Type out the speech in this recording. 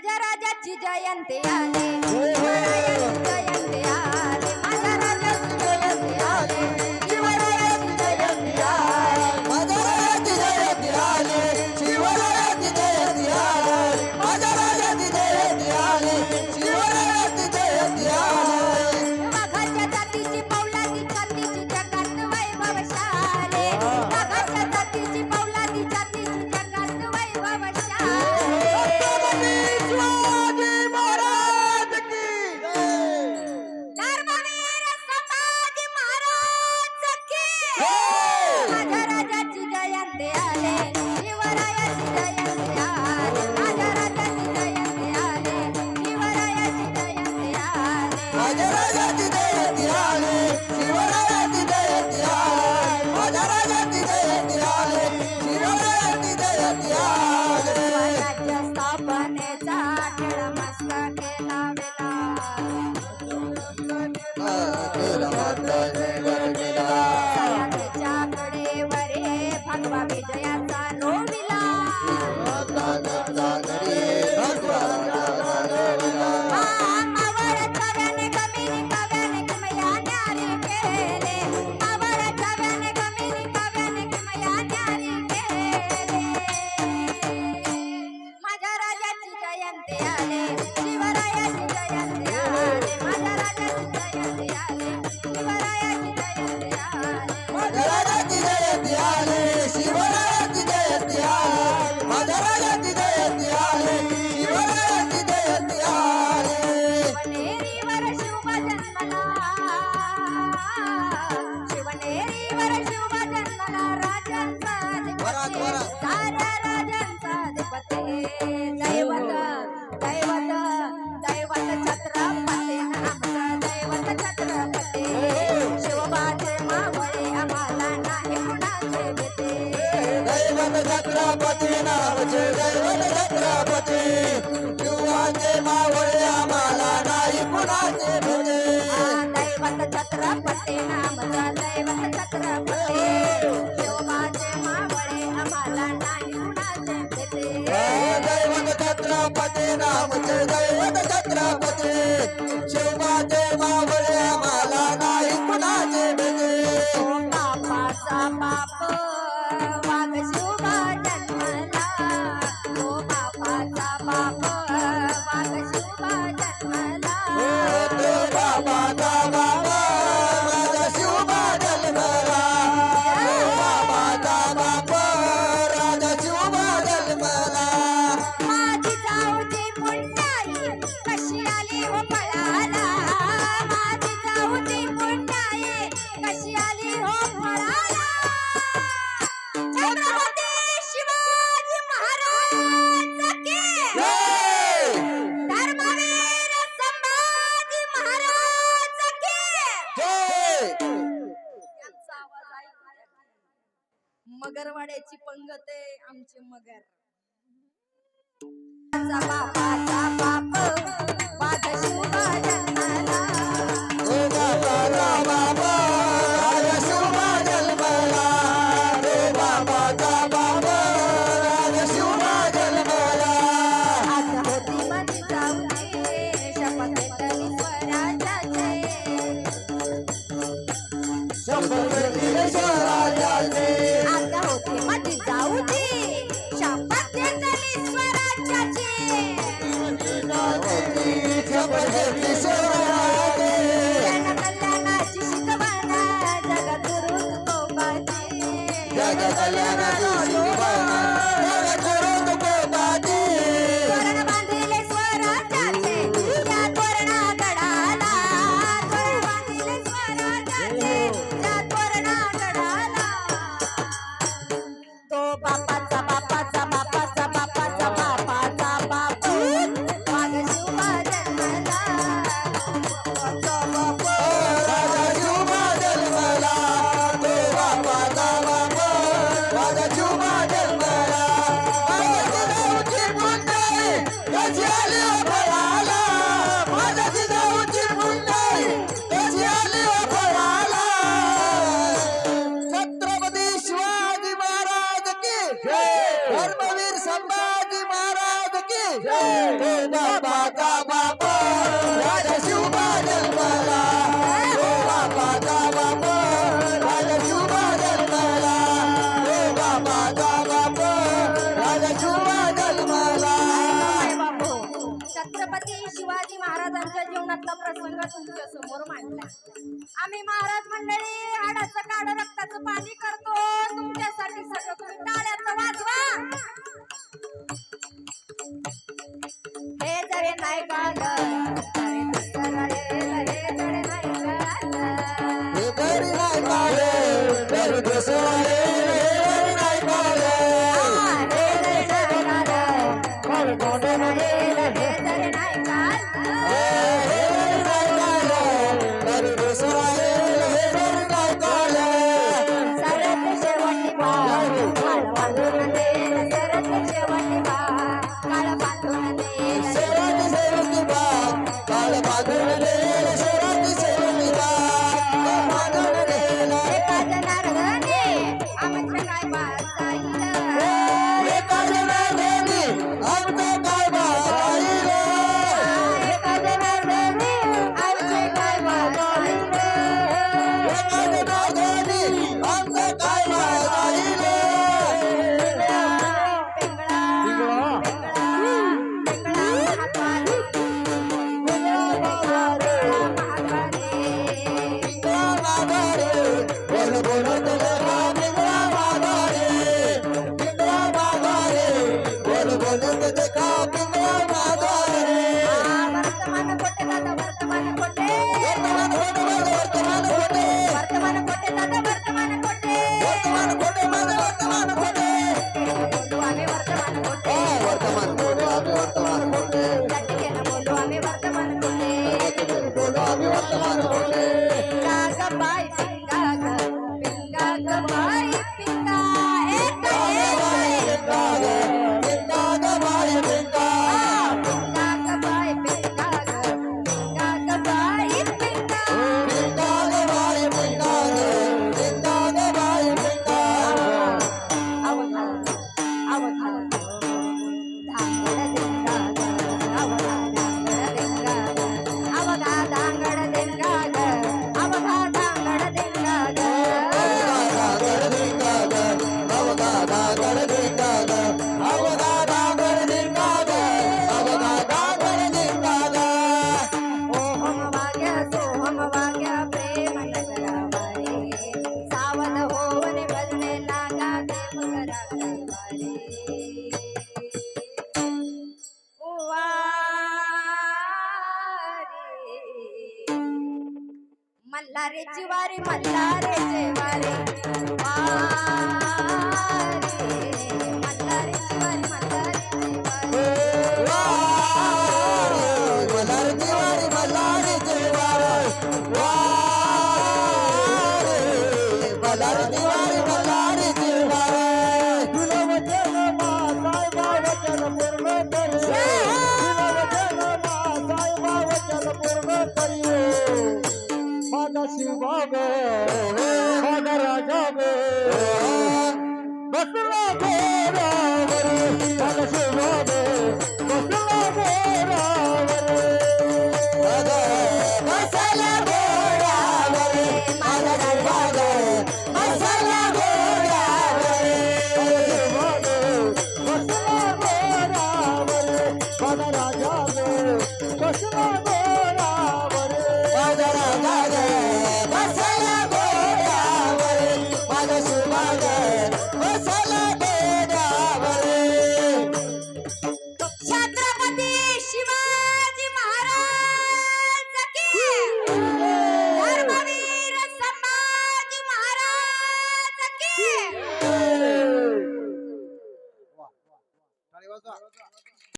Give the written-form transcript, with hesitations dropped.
माझ्या राजाची जयंती आली, शिवरायाची जयंती आली, माझ्या राजाची जयंती आली, शिवरायाची जयंती आली, माझ्या राजाची जयंती आली, शिवरायाची जयंती आली, माझ्या राजाची जयंती आली, शिवरायाची जयंती आली. वाघाच्या जातीची पौलादी छातीची जगात वैभवशाली, वाघाच्या जातीची पौलादी छातीची जगात वैभवशाली. शिवाजी महाराज की जय. धर्मवीर संभाजी महाराज की जय. माझ्या राजाची जयंती आली, शिवरायाची जयंती आली, माझ्या राजाची जयंती आली, शिवरायाची जयंती आली. माझ्या राजाची जयंती आली, शिवरायाची जयंती आली, माझ्या राजाची जयंती आली, शिवरायाची जयंती आली. स्वराज्य स्थापनेचा खेळ मस्त केला वेला, सह्याद्रीच्या कडेवर भगवा विजयाचा रोविला, मावळ चाव्याने गमिनी काव्याने किमया न्यारी केले, मावळ चाव्याने गमिनी काव्याने किमया न्यारी केले. माझ्या राजाची जयंती आली, शिवरायाची जयंती आली, माझ्या राजाची जयंती आली, शिवरायाची जयंती आली. माझ्या राजाची जयंती आली, शिवरायाची जयंती आली, माझ्या राजाची जयंती आली, शिवरायाची जयंती आली. शिवनेरीवर शुभ जन्मला, शिवनेरीवर शुभ जन्मला, राजांचा अधिपती, साऱ्या राजांचा अधिपती. दैवत दैवत दैवत छत्रपती, आमचा दैवत छत्रपती, शिवबाचे मावळे आम्हाला नाही कुणाचे भीती. दैवत छत्रपती नामचे दैवत छत्रपती, शिवाचे मावळे आम्हाला नाही कुणाचे भीती. दैवत छत्रपती नामचा दैवत छत्रपती, शिवबाचे मावळे आम्हाला नाही कुणाचे भीती. दैवत छत्रपती नामचे दैवत छत्रपती, शिवाचे मावळे आम्हाला नाही कुणाचे भीती. ओ बापाचा बाप वाघ शिवबा जन्मला, ओ बापाचा बाप वाघ शिवबा जन्मला. तो बाबाचा बाबा माझा शिवबा जन्मला, तो बाबाचा बाबा राजा शिवबा जन्मला. माझी जाऊची पुण्याई कशी आली हो फळाला, माझी जाऊची पुण्याई कशी आली हो फळाला. छत्रपती शिवाजी महाराज की जय. धर्मवीर संभाजी महाराज की जय. यांचा आवाज ऐकूया. मगरवाड्याची पंगत आहे आमचे मगर. बापाचा बाप वाघ शिवबा जन्मला, तो बाबाचा बाबा राजा शिवबा जन्मला, तो बाबाचा बाबा राजा शिवबा जन्मला. आज होती माझी जाऊची शपथ घेतली स्वराज्याचे, शपथ घेतली स्वराज्याची, आज होती माझी जाऊची शपथ घेतली स्वराज्याची. शपथ घेतली स्वराज्याची, जनकल्याणाची शिकवण जगद्गुरु तुकोबाची, जगकल्याणाची शिकवण जगद्गुरु तुकोबाची. तोरण बांधिले स्वराज्याचे या तोरणागडाला, तोरण बांधिले स्वराज्याचे या तोरणागडाला. तो बापाचा बापाचा बापाचा बापाचा बापाचा बाप वाघ शिवबा जन्मला, तो बाप राजा शिवबा जन्मला, तो बाबाचा बाबा राजा शिवबा तो बापाचा बाप राजा शिवबा जन्मला तो बापाचा बाप राजा शिवबा जन्मला तो बापाचा बाप राजा शिवबा जन्मला काय बापू, छत्रपती शिवाजी महाराजांच्या जीवनातला प्रसंग तुमच्या समोर मांडला. आम्ही महाराज मंडळी हाडाचं काढ रक्ताचं पाणी करतो तुमच्यासाठी. सगळं तुम्ही टाळ्याचं वाजवा. हे जरे नाही गाणं, अरे दुसरं हे जरे नाही गाणं. हे घरी नाही काढे तरी दुसरे हे नाही काढे हे जरे नाही गाणं, दुसरं हे जरे नाही गाणं. हे नाही काढे तरी दुसरे हे नाही काढे सरत शेवटी काळ बांधून दे, सरत शेवटी काळ बांधून दे. शेवटी शेवटी बाग काळ बांधून देईल शेवटी शेवटी बाग बांधून देईल एका जनार्दने आमच्या काय वाचायला. एका जनार्दनी आमचं काय बाळाईले एका जनार्दने आमचे काय वाचायला. एका जनार्दनी आमचं काय बाळाईले पिंगळा महाद्वारी, बोल बोल तुला पिंगळा माघारे पिंगळा माघारे बोल बोल तुझा पिंगळा माघारे वर्तमान कोटे दादा वर्तमान कोटे, वर्तमान खोटे वर्तमान कोटे दादा वर्तमान कोटे. वर्तमान खोटे माझं वर्तमान खोटे बोलू आम्ही वर्तमान कोटे, वर्तमान खोटे आम्ही वर्तमान खोटे लटकेनं बोलू आम्ही वर्तमान कोटे. बोलो आम्ही वर्तमान खोटे पिंगा ग बाई पिंगा ग बाई पिंगा. एक पिंगा ग बाई पिंगा पिंगा ग बाई पिंगा ग बाई पिंगा. पिंगा ग बाई पिंगा पिंगा ग बाई पिंगा अवघा अवघा धांगड देंगा ग, अवघा धांगड देंगा ग, अवघा धांगड देंगा ग, अवघा धांगड देंगा ग. अवघा पिंगा अवघा धागड पिंगा अवघा धागड पिंगा अवघा धागड पिंगा ओहम वाग्या सोहम वाग्या प्रेम नगरावारे, सावध होऊन भजने लागा देव करा कैवारे. वारे मल्हारे जिवारे मल्हारे जेवारे वारे मल्हारे जिवारे मल्हारे जेवारे. मल्हारी देवारी मल्हारी देवारी मल्हारी देवारी तुला वचन साहेबा वचन पूर्ण करी तुला वचन साहेबा वचन पूर्ण करी माझा शिवा ग माझा राजा ग बसला गो